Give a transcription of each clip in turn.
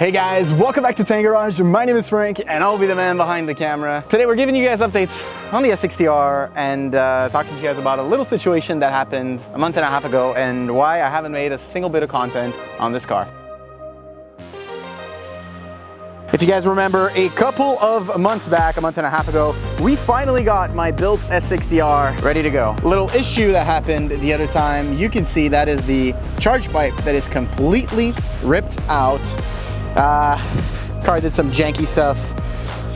Hey guys, welcome back to Tank Garage. My name is Frank and I'll be the man behind the camera. Today we're giving you guys updates on the S60R and talking to you guys about a little situation that happened a month and a half ago and why I haven't made a single bit of content on this car. If you guys remember, a couple of months back, a month and a half ago, we finally got my built S60R ready to go. A little issue that happened the other time, you can see that is the charge pipe that is completely ripped out. Car did some janky stuff.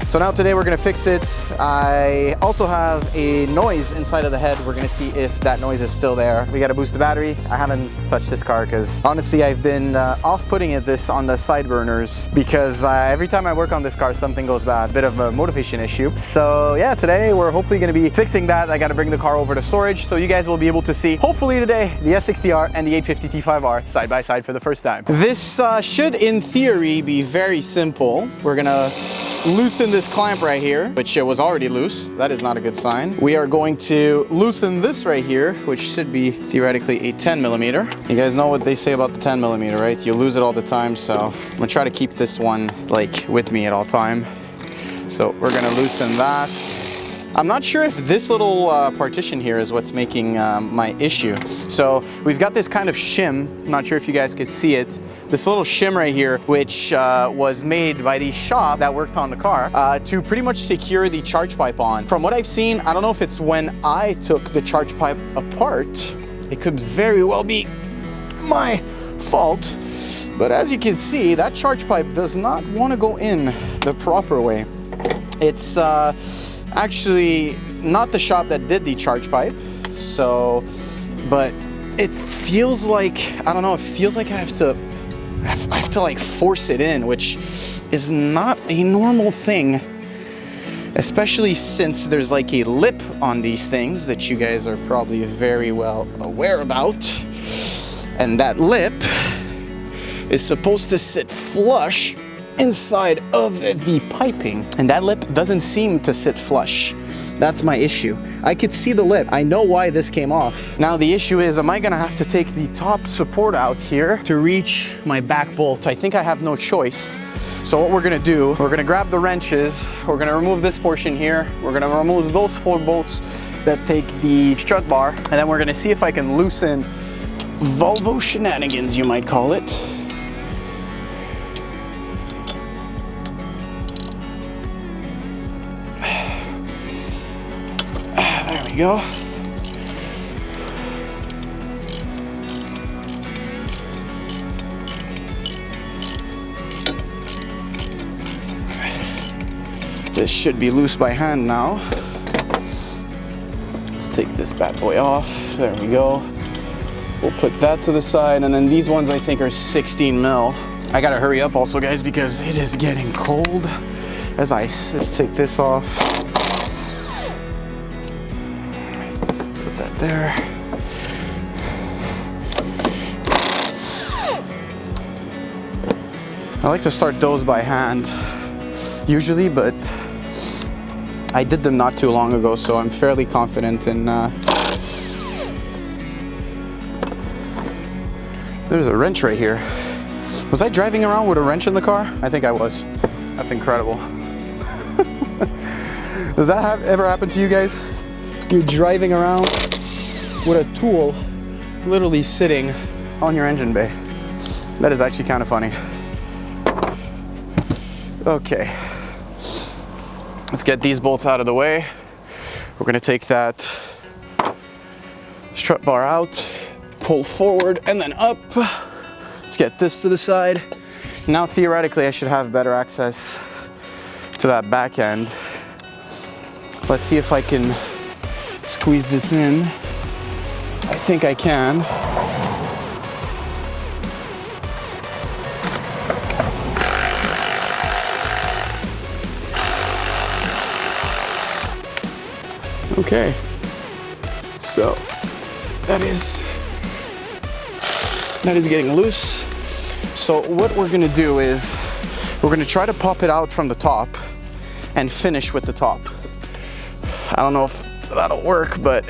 So now today we're gonna fix it. I also have a noise inside of the head. We're gonna see if that noise is still there. We gotta boost the battery. I haven't touched this car because honestly I've been off-putting this on the side burners because every time I work on this car something goes bad. Bit of a motivation issue. So yeah, today we're hopefully gonna be fixing that. I gotta bring the car over to storage so you guys will be able to see hopefully today the S60R and the 850 T5R side by side for the first time. This should in theory be very simple. We're gonna loosen this clamp right here, which was already loose. That is not a good sign. We are going to loosen this right here, which should be theoretically a 10 millimeter. You guys know what they say about the 10 millimeter, right? You lose it all the time, so I'm gonna try to keep this one like with me at all time. So we're gonna loosen that. I'm not sure if this little partition here is what's making my issue. So we've got this kind of shim, not sure if you guys could see it, this little shim right here, which was made by the shop that worked on the car to pretty much secure the charge pipe on. From what I've seen, I don't know if it's when I took the charge pipe apart, it could very well be my fault, but as you can see, that charge pipe does not want to go in the proper way. It's actually not the shop that did the charge pipe, so, but it feels like, I don't know, it feels like I have to like force it in, which is not a normal thing, especially since there's like a lip on these things that you guys are probably very well aware about, and that lip is supposed to sit flush inside of the piping, and that lip doesn't seem to sit flush. That's my issue. I could see the lip. I know why this came off. Now the issue is, am I gonna have to take the top support out here to reach my back bolt? I think I have no choice. So what we're gonna do, we're gonna grab the wrenches, we're gonna remove this portion here, we're gonna remove those 4 bolts that take the strut bar, and then we're gonna see if I can loosen Volvo shenanigans, you might call it. Go. This should be loose by hand now. Let's take this bad boy off. There we go. We'll put that to the side, and then these ones I think are 16 mil. I gotta hurry up also, guys, because it is getting cold as ice. Let's take this off. There. I like to start those by hand usually, but I did them not too long ago, so I'm fairly confident in there's a wrench right here. Was I driving around with a wrench in the car? I think I was. That's incredible. Does that ever happen to you guys? You're driving around with a tool literally sitting on your engine bay. That is actually kind of funny. Okay, let's get these bolts out of the way. We're gonna take that strut bar out, pull forward and then up. Let's get this to the side. Now theoretically I should have better access to that back end. Let's see if I can squeeze this in. I think I can. Okay, so that is getting loose. So what we're gonna do is we're gonna try to pop it out from the top and finish with the top. I don't know if that'll work, but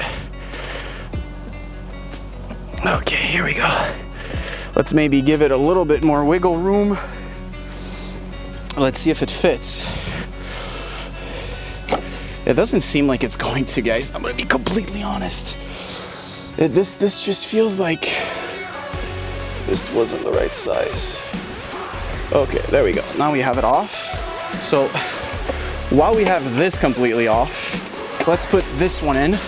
okay, here we go. Let's maybe give it a little bit more wiggle room. Let's see if it fits. It doesn't seem like it's going to, guys. I'm gonna be completely honest. This just feels like this wasn't the right size. Okay, there we go. Now we have it off. So while we have this completely off, let's put this one in.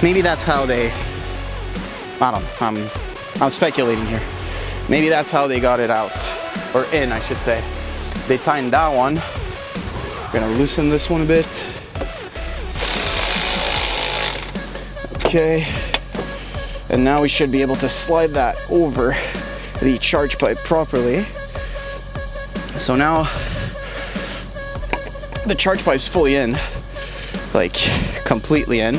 Maybe that's how they, I don't know, I'm speculating here. Maybe that's how they got it out, or in, I should say. They tightened that one. We're gonna loosen this one a bit. Okay. And now we should be able to slide that over the charge pipe properly. So now the charge pipe's fully in, like completely in.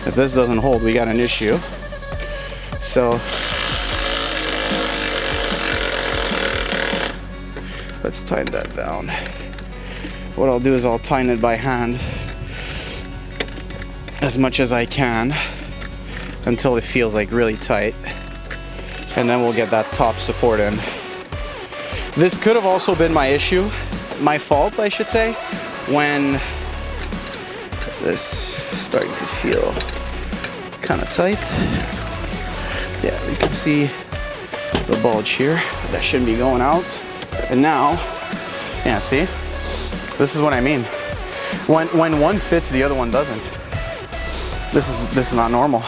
If this doesn't hold, we got an issue. So let's tighten that down. What I'll do is I'll tighten it by hand as much as I can until it feels like really tight, and then we'll get that top support in. This could have also been my issue, my fault I should say, when this is starting to feel kind of tight. Yeah, you can see the bulge here. That shouldn't be going out. And now, yeah, see? This is what I mean. When one fits, the other one doesn't. This is not normal.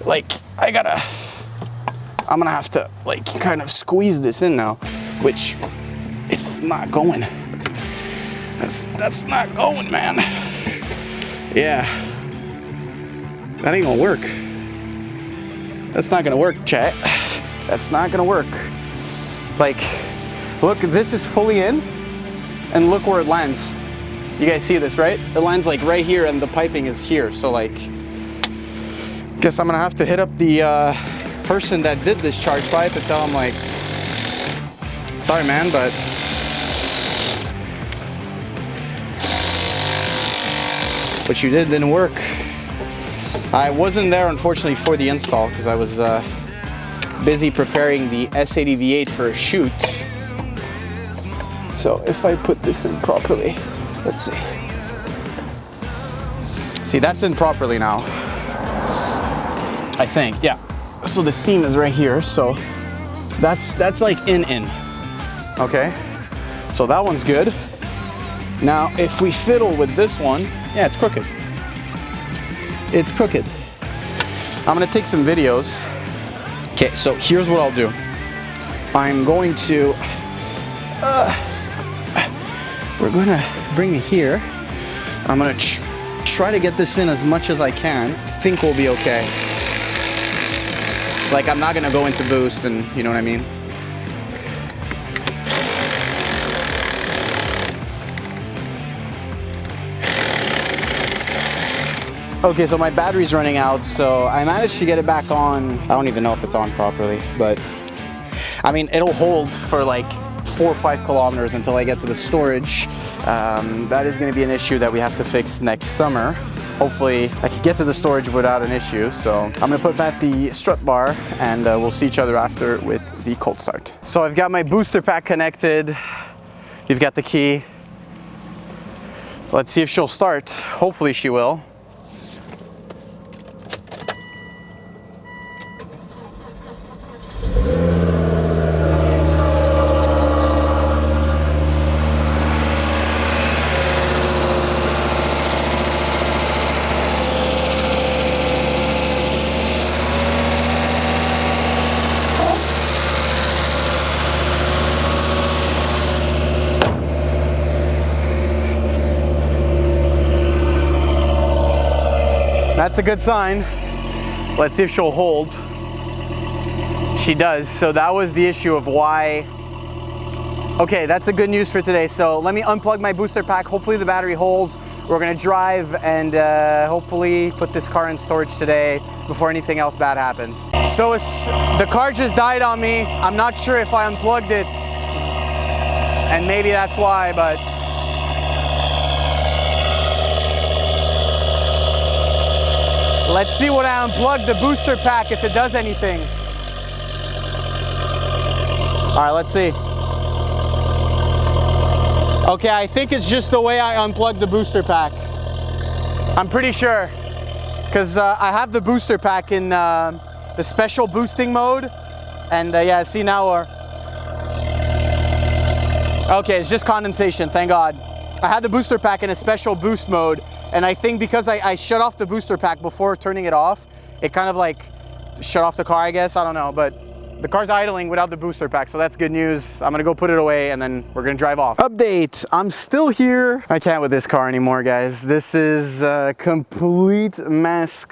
Like, I'm gonna have to like kind of squeeze this in now, which it's not going. That's not going, man. Yeah. That ain't gonna work. That's not gonna work, chat. That's not gonna work. Like, look, this is fully in, and look where it lands. You guys see this, right? It lands like right here, and the piping is here. So like, guess I'm gonna have to hit up the person that did this charge pipe and tell him like, sorry man, but what you did didn't work. I wasn't there, unfortunately, for the install because I was busy preparing the S80 V8 for a shoot. So if I put this in properly, let's see. See, that's in properly now. I think, yeah. So the seam is right here, so that's like in. Okay, so that one's good. Now, if we fiddle with this one, yeah, it's crooked. It's crooked. I'm gonna take some videos. Okay, so here's what I'll do. I'm going to, we're gonna bring it here. I'm gonna try to get this in as much as I can. Think we'll be okay. Like, I'm not gonna go into boost, and you know what I mean? Okay, so my battery's running out, so I managed to get it back on. I don't even know if it's on properly, but I mean, it'll hold for like 4 or 5 kilometers until I get to the storage. That is gonna be an issue that we have to fix next summer. Hopefully I can get to the storage without an issue. So I'm gonna put back the strut bar, and we'll see each other after with the cold start. So I've got my booster pack connected. You've got the key. Let's see if she'll start. Hopefully she will. That's a good sign. Let's see if she'll hold. She does. So that was the issue of why. Okay, that's a good news for today. So let me unplug my booster pack. Hopefully the battery holds. We're gonna drive and hopefully put this car in storage today before anything else bad happens. So the car just died on me. I'm not sure if I unplugged it, and maybe that's why, but let's see when I unplug the booster pack if it does anything. All right, let's see. Okay, I think it's just the way I unplugged the booster pack. I'm pretty sure, because I have the booster pack in the special boosting mode, and yeah, see now we're... Okay, it's just condensation, thank God. I had the booster pack in a special boost mode, and I think because I shut off the booster pack before turning it off, it kind of like shut off the car, I guess, I don't know, but the car's idling without the booster pack, so that's good news. I'm gonna go put it away and then we're gonna drive off. Update, I'm still here. I can't with this car anymore, guys. This is a complete mess,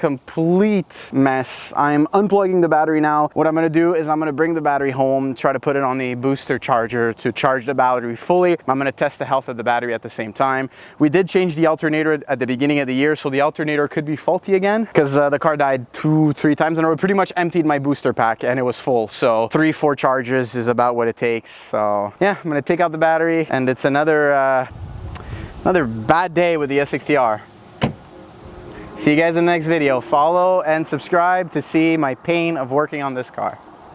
I'm unplugging the battery now. What I'm gonna do is I'm gonna bring the battery home, try to put it on the booster charger to charge the battery fully. I'm gonna test the health of the battery at the same time. We did change the alternator at the beginning of the year, so the alternator could be faulty again because the car died 2-3 times in a row. Pretty much emptied my booster pack and it was full. So 3-4 charges is about what it takes. So yeah, I'm gonna take out the battery, and it's another bad day with the S60R. See you guys in the next video. Follow and subscribe to see my pain of working on this car.